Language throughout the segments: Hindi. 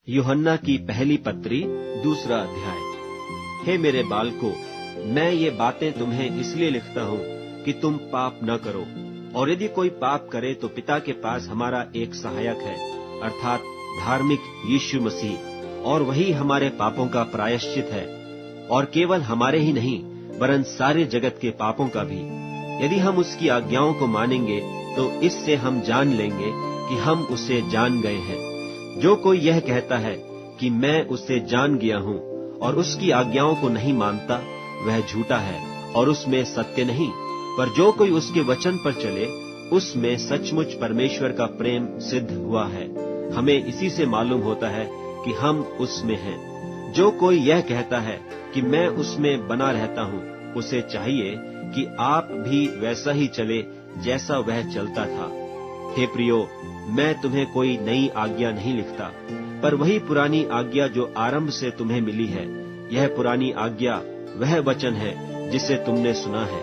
यूहन्ना की पहली पत्री, दूसरा अध्याय। हे मेरे बालकों, मैं ये बातें तुम्हें इसलिए लिखता हूँ कि तुम पाप न करो। और यदि कोई पाप करे तो पिता के पास हमारा एक सहायक है, अर्थात धार्मिक यीशु मसीह, और वही हमारे पापों का प्रायश्चित है, और केवल हमारे ही नहीं वरन सारे जगत के पापों का भी। यदि हम उसकी आज्ञाओं को मानेंगे तो इससे हम जान लेंगे कि हम उसे जान गए हैं। जो कोई यह कहता है कि मैं उसे जान गया हूँ और उसकी आज्ञाओं को नहीं मानता, वह झूठा है और उसमें सत्य नहीं। पर जो कोई उसके वचन पर चले, उसमें सचमुच परमेश्वर का प्रेम सिद्ध हुआ है। हमें इसी से मालूम होता है कि हम उसमें हैं। जो कोई यह कहता है कि मैं उसमें बना रहता हूँ, उसे चाहिए कि आप भी वैसा ही चले जैसा वह चलता था। हे प्रियो, मैं तुम्हें कोई नई आज्ञा नहीं लिखता, पर वही पुरानी आज्ञा जो आरंभ से तुम्हें मिली है। यह पुरानी आज्ञा वह वचन है जिसे तुमने सुना है।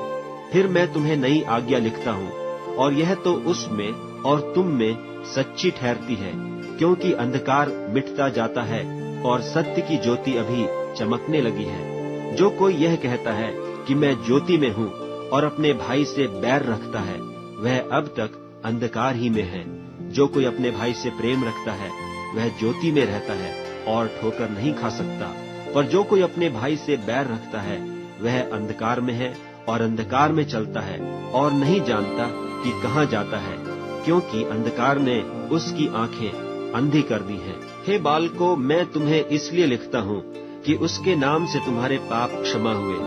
फिर मैं तुम्हें नई आज्ञा लिखता हूँ, और यह तो उसमें और तुम में सच्ची ठहरती है, क्योंकि अंधकार मिटता जाता है और सत्य की ज्योति अभी चमकने लगी है। जो कोई यह कहता है कि मैं ज्योति में हूँ और अपने भाई से बैर रखता है, वह अब तक अंधकार ही में है। जो कोई अपने भाई से प्रेम रखता है, वह ज्योति में रहता है और ठोकर नहीं खा सकता। पर जो कोई अपने भाई से बैर रखता है, वह अंधकार में है और अंधकार में चलता है और नहीं जानता कि कहाँ जाता है, क्योंकि अंधकार ने उसकी आंखें अंधी कर दी हैं। हे बालकों, मैं तुम्हें इसलिए लिखता हूँ कि उसके नाम से तुम्हारे पाप क्षमा हुए।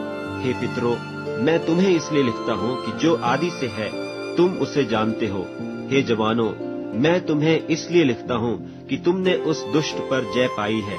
हे पितरों, मैं तुम्हें इसलिए लिखता हूँ कि जो आदि से है तुम उसे जानते हो। हे जवानों, मैं तुम्हें इसलिए लिखता हूँ कि तुमने उस दुष्ट पर जय पाई है।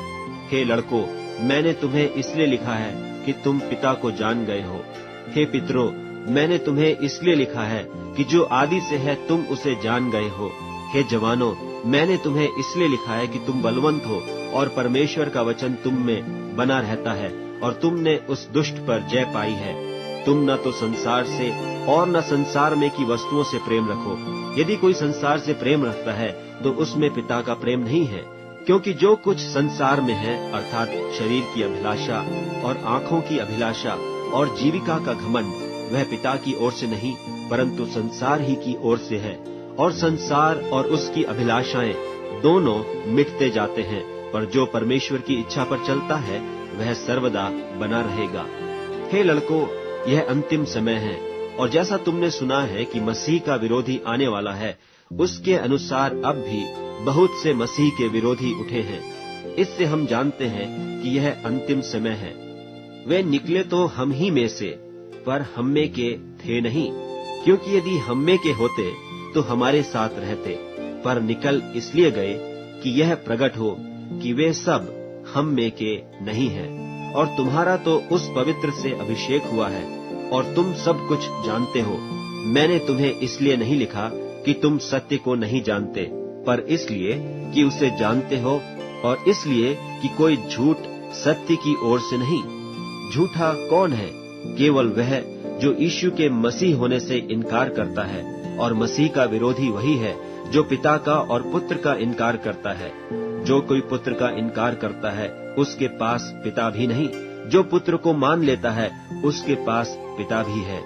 हे लड़कों, मैंने तुम्हें इसलिए लिखा है कि तुम पिता को जान गए हो। हे पितरों, मैंने तुम्हें इसलिए लिखा है कि जो आदि से है तुम उसे जान गए हो। हे जवानों, मैंने तुम्हें इसलिए लिखा है कि तुम बलवंत हो और परमेश्वर का वचन तुम में बना रहता है, और तुमने उस दुष्ट पर जय पाई है। तुम न तो संसार से और न संसार में की वस्तुओं से प्रेम रखो। यदि कोई संसार से प्रेम रखता है तो उसमें पिता का प्रेम नहीं है, क्योंकि जो कुछ संसार में है, अर्थात शरीर की अभिलाषा और आंखों की अभिलाषा और जीविका का घमंड, वह पिता की ओर से नहीं परंतु संसार ही की ओर से है। और संसार और उसकी अभिलाषाएं दोनों मिटते जाते हैं, पर जो परमेश्वर की इच्छा पर चलता है वह सर्वदा बना रहेगा। हे लड़कों, यह अंतिम समय है, और जैसा तुमने सुना है कि मसीह का विरोधी आने वाला है, उसके अनुसार अब भी बहुत से मसीह के विरोधी उठे हैं। इससे हम जानते हैं कि यह अंतिम समय है। वे निकले तो हम ही में से, पर हम में के थे नहीं, क्योंकि यदि हम में के होते तो हमारे साथ रहते। पर निकल इसलिए गए कि यह प्रकट हो कि वे सब हम में के नहीं हैं। और तुम्हारा तो उस पवित्र से अभिषेक हुआ है, और तुम सब कुछ जानते हो। मैंने तुम्हें इसलिए नहीं लिखा कि तुम सत्य को नहीं जानते, पर इसलिए कि उसे जानते हो, और इसलिए कि कोई झूठ सत्य की ओर से नहीं। झूठा कौन है? केवल वह जो यीशु के मसीह होने से इनकार करता है, और मसीह का विरोधी वही है जो पिता का और पुत्र का इनकार करता है। जो कोई पुत्र का इनकार करता है, उसके पास पिता भी नहीं। जो पुत्र को मान लेता है, उसके पास पिता भी है।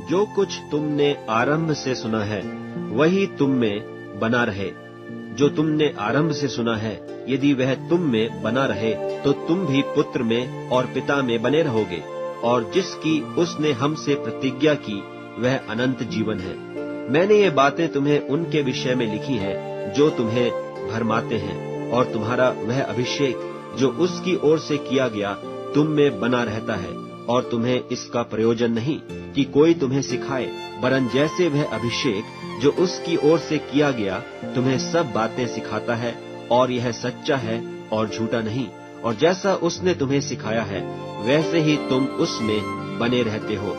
जो कुछ तुमने आरंभ से सुना है, वही तुम में बना रहे। जो तुमने आरंभ से सुना है, यदि वह तुम में बना रहे, तो तुम भी पुत्र में और पिता में बने रहोगे। और जिसकी उसने हमसे प्रतिज्ञा की, वह अनंत जीवन है। मैंने ये बातें तुम्हें उनके विषय में लिखी हैं जो तुम्हें भरमाते हैं, और तुम्हारा वह अभिषेक जो उसकी ओर से किया गया तुम में बना रहता है। और तुम्हें इसका प्रयोजन नहीं कि कोई तुम्हें सिखाए, वरन जैसे वह अभिषेक जो उसकी ओर से किया गया तुम्हें सब बातें सिखाता है, और यह सच्चा है और झूठा नहीं। और जैसा उसने तुम्हें सिखाया है, वैसे ही तुम उसमें बने रहते हो।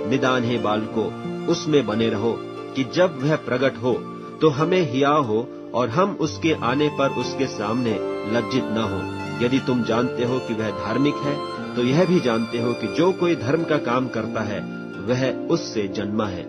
निदान है बालकों, उसमें बने रहो, कि जब वह प्रकट हो तो हमें हियाव हो, और हम उसके आने पर उसके सामने लज्जित न हो। यदि तुम जानते हो कि वह धार्मिक है, तो यह भी जानते हो कि जो कोई धर्म का काम करता है वह उससे जन्मा है।